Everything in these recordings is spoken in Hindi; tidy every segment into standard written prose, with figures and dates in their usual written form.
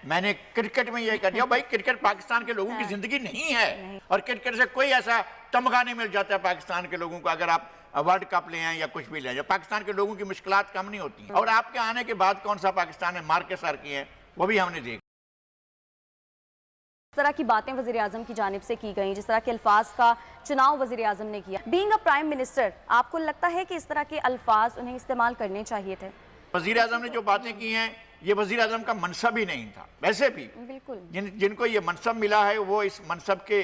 मैंने क्रिकेट में ये कह दिया भाई क्रिकेट पाकिस्तान के लोगों की जिंदगी नहीं है और क्रिकेट से कोई ऐसा तमगा नहीं मिल जाता है पाकिस्तान के लोगों को। अगर आप वर्ल्ड कप ले आए या कुछ भी ले आए, पाकिस्तान के लोगों की मुश्किलात कम नहीं होती और आपके आने के बाद कौन सा पाकिस्तान ने मार के सर किए हैं वो भी हमने देखा। इस तरह की बातें वज़ीर आज़म की जानिब से की गई, जिस तरह के अल्फाज का चुनाव वज़ीर आज़म ने किया, बीइंग अ प्राइम मिनिस्टर, आपको लगता है कि इस तरह के अल्फाज उन्हें इस्तेमाल करने चाहिए थे? वज़ीर आज़म ने जो बातें की हैं ये वज़ीर आज़म का मनसब ही नहीं था। वैसे भी बिल्कुल जिनको ये मनसब मिला है वो इस मनसब के,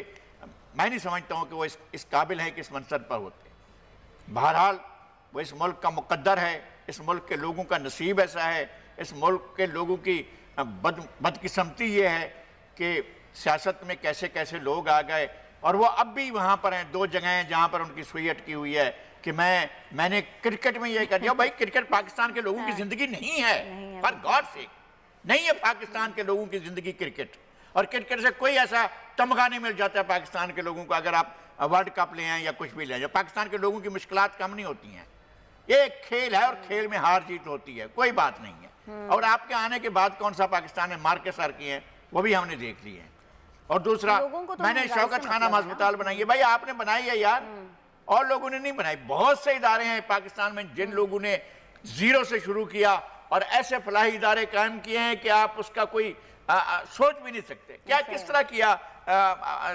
मैं नहीं समझता हूँ कि वो इस काबिल है कि इस मनसब पर होते। बहरहाल वो इस मुल्क का मुकद्दर है, इस मुल्क के लोगों का नसीब ऐसा है, इस मुल्क के लोगों की बदकिस्मती ये है कि सियासत में कैसे कैसे लोग आ गए और वो अब भी वहाँ पर हैं। दो जगह हैं जहाँ पर उनकी सुई अटकी हुई है कि मैंने क्रिकेट में ये कह दिया भाई क्रिकेट पाकिस्तान के लोगों की जिंदगी नहीं है, पर गॉड से नहीं है पाकिस्तान के लोगों की जिंदगी क्रिकेट। और क्रिकेट से कोई ऐसा तमगा नहीं मिल जाता है पाकिस्तान के लोगों को। अगर आप वर्ल्ड कप ले आए या कुछ भी ले आए, पाकिस्तान के लोगों की मुश्किलात कम नहीं होती हैं। ये एक खेल है और खेल में हार जीत होती है, कोई बात नहीं है। और आपके आने के बाद कौन सा पाकिस्तान ने मार के सर किए हैं वो भी हमने देख लिए हैं। और दूसरा, मैंने शौकत खानम अस्पताल बनाई है, भाई आपने बनाई है यार, और लोगों ने नहीं बनाई। बहुत से इदारे हैं पाकिस्तान में जिन लोगों ने जीरो से शुरू किया और ऐसे फलाही इदारे कायम किए हैं कि आप उसका कोई सोच भी नहीं सकते। क्या किस तरह किया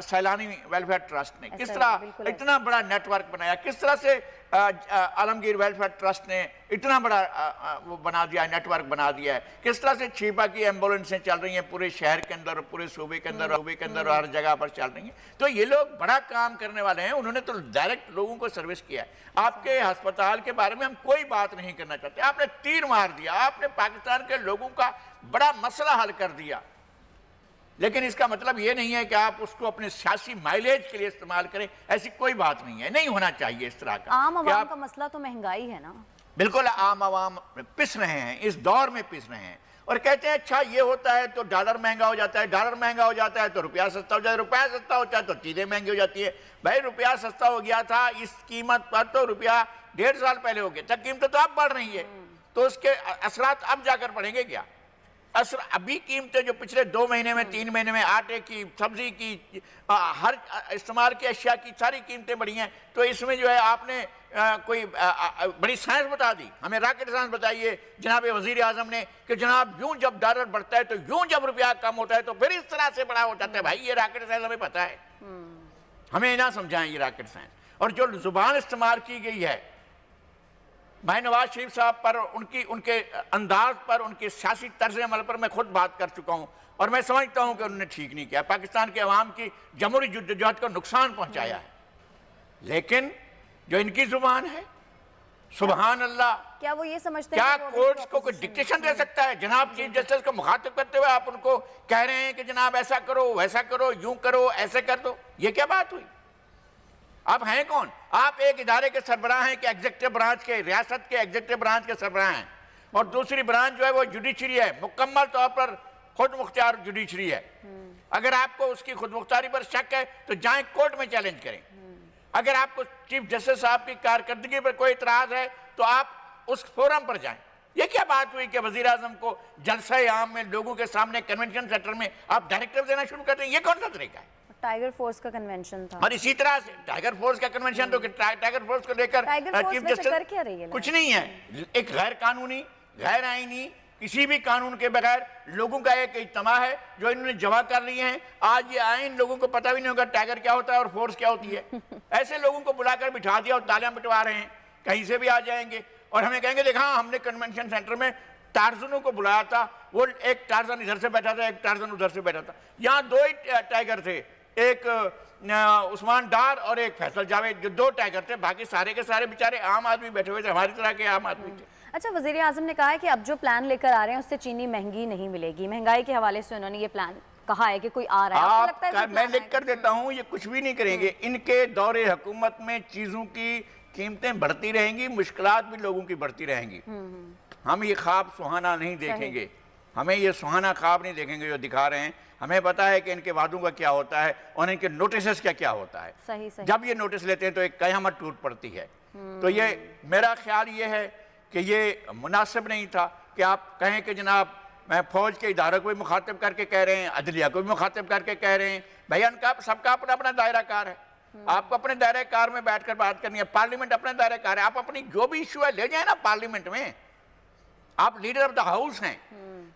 सैलानी वेलफेयर ट्रस्ट ने, किस तरह इतना बड़ा नेटवर्क बनाया, किस तरह से आलमगीर वेलफेयर ट्रस्ट ने इतना बड़ा वो बना दिया, नेटवर्क बना दिया है, किस तरह से छिपा की एम्बुलेंसें चल रही हैं पूरे शहर के अंदर, पूरे सूबे के अंदर और हर जगह पर चल रही हैं। तो ये लोग बड़ा काम करने वाले हैं, उन्होंने तो डायरेक्ट लोगों को सर्विस किया है। आपके अस्पताल के बारे में हम कोई बात नहीं करना चाहते, आपने तीर मार दिया, आपने पाकिस्तान के लोगों का बड़ा मसला हल कर दिया। लेकिन इसका मतलब ये नहीं है कि आप उसको अपने सियासी माइलेज के लिए इस्तेमाल करें, ऐसी कोई बात नहीं है, नहीं होना चाहिए इस तरह का। आम आवाम का मसला तो महंगाई है ना। बिल्कुल, आम आवाम पिस रहे हैं, इस दौर में पिस रहे हैं और कहते हैं अच्छा ये होता है तो डॉलर महंगा हो जाता है, डॉलर महंगा हो जाता है तो रुपया सस्ता हो जाता है, रुपया सस्ता होता है तो चीजें महंगी हो जाती है। भाई रुपया सस्ता हो गया था इस कीमत पर तो रुपया 1.5 साल पहले हो गया था, कीमतें तो अब बढ़ रही है, तो उसके असरात अब जाकर पड़ेंगे क्या? असर अभी कीमतें जो पिछले 2 महीने में 3 महीने में आटे की, सब्जी की, हर इस्तेमाल की अशिया की सारी कीमतें बढ़ी हैं। तो इसमें जो है आपने कोई बड़ी साइंस बता दी, हमें रॉकेट साइंस बताइए जनाब वजीर आजम ने कि जनाब यूं जब डॉलर बढ़ता है तो यूं जब रुपया कम होता है तो फिर इस तरह से बड़ा हो जाता है। भाई ये रॉकेट साइंस हमें पता है, हमें ना समझाएं ये रॉकेट साइंस। और जो जुबान इस्तेमाल की गई है भाई नवाज शरीफ साहब पर, उनके अंदाज पर, उनके सियासी तर्ज अमल पर मैं खुद बात कर चुका हूं और मैं समझता हूं कि उन्होंने ठीक नहीं किया, पाकिस्तान के अवाम की जमहूरी जद्दोजहद को नुकसान पहुंचाया है। लेकिन जो इनकी जुबान है, सुबहान अल्लाह, क्या वो ये समझते हैं क्या कोर्ट्स को कोई डिक्टेशन दे सकता है? जनाब चीफ जस्टिस को मुखातिब करते हुए आप उनको कह रहे हैं कि जनाब ऐसा करो, वैसा करो, यूं करो, ऐसे कर दो, ये क्या बात हुई? आप हैं कौन? आप एक इदारे के सरबराह हैं कि एग्जीक्यूटिव ब्रांच के, रियासत के एग्जीक्यूटिव ब्रांच के सरबराह हैं, और दूसरी ब्रांच जो है वो जुडिशरी है, मुकम्मल तौर पर खुद मुख्तियार जुडिशरी है। अगर आपको उसकी खुद मुख्तारी पर शक है तो जाएं कोर्ट में चैलेंज करें। अगर आपको चीफ जस्टिस साहब की कारकर्दगी पर कोई इतराज है तो आप उस फोरम पर जाएं। ये क्या बात हुई कि वजीर आजम को जलसा आम में लोगों के सामने कन्वेंशन सेंटर में आप डायरेक्टिव देना शुरू कर दें? ये कौन सा तरीका है? टाइगर फोर्स का कन्वेंशन था, और इसी तरह से टाइगर फोर्स का कन्वेंशन, तो टाइगर फोर्स को लेकर चीफ जस्टिस कुछ नहीं है, एक गैर कानूनी, गैर आईनी, किसी भी कानून के बगैर लोगों का एक इज्तिमा है जो इन्होंने जमा कर लिए हैं। आज ये आइन लोगों को पता भी नहीं होगा टाइगर क्या होता है और फोर्स क्या होती है। ऐसे लोगों को बुलाकर बिठा दिया और तालियां बिठवा रहे हैं, कहीं से भी आ जाएंगे और हमें कहेंगे देखा हमने कन्वेंशन सेंटर में टार्जनों को बुलाया था, वो एक टार्जन इधर से बैठा था, एक टार्जन उधर से बैठा था। यहाँ 2 ही टाइगर थे, एक उस्मान डार और एक फैसल जावेद, जो 2 टाइगर थे, बाकी सारे के सारे बेचारे आम आदमी बैठे हुए थे, हमारी तरह के आम आदमी थे। अच्छा, वजीर आजम ने कहा है कि अब जो प्लान लेकर आ रहे हैं उससे चीनी महंगी नहीं मिलेगी, महंगाई के हवाले से उन्होंने ये प्लान कहा है कि कोई आ रहा है, आपको लगता है? मैं लिख कर देता हूँ, ये कुछ भी नहीं करेंगे। इनके दौरे हुकूमत में चीजों की कीमतें बढ़ती रहेंगी, मुश्किलात भी लोगों की बढ़ती रहेंगी। हम ये ख्वाब सुहाना नहीं देखेंगे, हमें ये सुहाना ख्वाब नहीं देखेंगे जो दिखा रहे हैं। हमें पता है कि इनके वादों का क्या होता है और इनके नोटिस क्या होता है। सही। जब ये नोटिस लेते हैं तो एक कयामत टूट पड़ती है। तो ये मेरा ख्याल ये है कि ये मुनासिब नहीं था कि आप कहें कि जनाब मैं फौज के इदारों को भी मुखातिब करके कह रहे हैं, अदलिया को भी मुखातिब करके कह रहे हैं, भैया उनका सबका अपना अपना दायरा कार है। आपको अपने दायरे कार में बैठकर बात करनी है, पार्लियामेंट अपने दायरे कार है। आप अपनी जो भी इशू है ले जाए ना पार्लियामेंट में। आप लीडर ऑफ द हाउस हैं,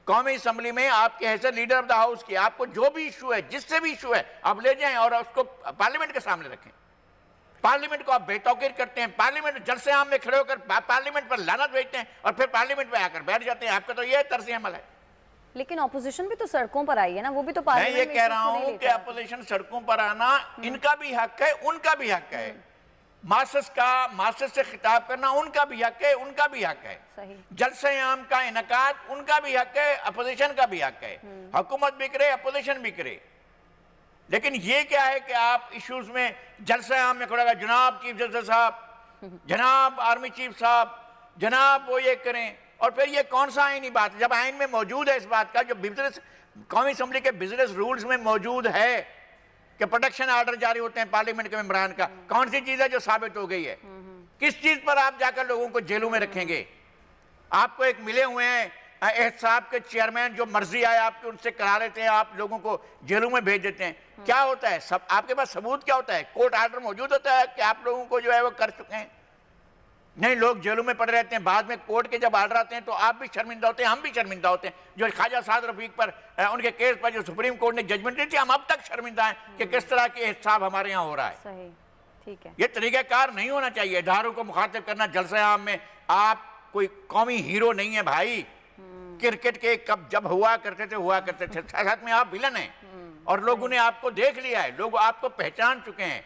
कौमी असम्बली में आपके हैसियत लीडर ऑफ द हाउस की, आपको जो भी इशू है, जिससे भी इशू है, आप ले जाएं और उसको पार्लियामेंट के सामने रखें। पार्लियामेंट को आप बेतौकीर करते हैं, पार्लियामेंट जलसे आम में खड़े होकर पार्लियामेंट पर लानत भेजते हैं और फिर पार्लियामेंट में आकर बैठ जाते हैं। आपका तो यह तर्ज अमल है। लेकिन ऑपोजिशन भी तो सड़कों पर आई है ना, वो भी तो मैं पार्लियामेंट ये में कह इस रहा चीज़ को नहीं हूं कि लेकर। अपोजिशन सड़कों पर आना इनका भी हक है, उनका भी हक है। मास्टर्स से खिताब करना उनका भी हक है, उनका भी हक है। सही। जलसे आम का इनकाद उनका भी हक है, अपोजिशन का भी हक है। हुकूमत भी करे, अपोजिशन भी करे। लेकिन ये क्या है कि आप इश्यूज में जलसे आम में खड़ा कर, जनाब चीफ जस्टिस साहब, जनाब आर्मी चीफ साहब, जनाब वो ये करें, और फिर ये कौन सा आईनी बात है? जब आइन में मौजूद है इस बात का, जो बिजनेस कौमी असम्बली के बिजनेस रूल्स में मौजूद है कि प्रोटेक्शन ऑर्डर जारी होते हैं पार्लियामेंट के मेंबरान का, कौन सी चीज है जो साबित हो गई है? किस चीज पर आप जाकर लोगों को जेलों में रखेंगे? आपको एक मिले हुए हैं एहतसाब के चेयरमैन, जो मर्जी आए आपके उनसे करा लेते हैं, आप लोगों को जेलों में भेज देते हैं। क्या होता है? सब आपके पास सबूत क्या होता है? कोर्ट ऑर्डर मौजूद होता है कि आप लोगों को जो है वो कर चुके हैं? नहीं, लोग जेलों में पड़े रहते हैं। बाद में कोर्ट के जब ऑर्डर आते हैं तो आप भी शर्मिंदा होते हैं, हम भी शर्मिंदा होते हैं। जो ख्वाजा साद रफीक पर उनके केस पर जो सुप्रीम कोर्ट ने जजमेंट दी थी, हम अब तक शर्मिंदा हैं कि किस तरह के एहतसाब हमारे यहाँ हो रहा है। सही, ठीक है। ये तरीक़ाकार नहीं होना चाहिए। इदारों को मुखातिब करना जलसे आम में, आप कोई कौमी हीरो नहीं है भाई। क्रिकेट के कब जब हुआ करते थे, साथ में आप विलन हैं और लोगों ने आपको देख लिया है, लोग आपको पहचान चुके हैं।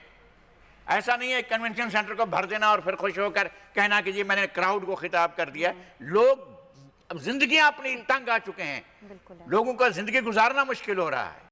ऐसा नहीं है कन्वेंशन सेंटर को भर देना और फिर खुश होकर कहना कि जी मैंने क्राउड को खिताब कर दिया। लोग अब जिंदगी अपनी तंग आ चुके हैं, बिल्कुल है। लोगों का जिंदगी गुजारना मुश्किल हो रहा है।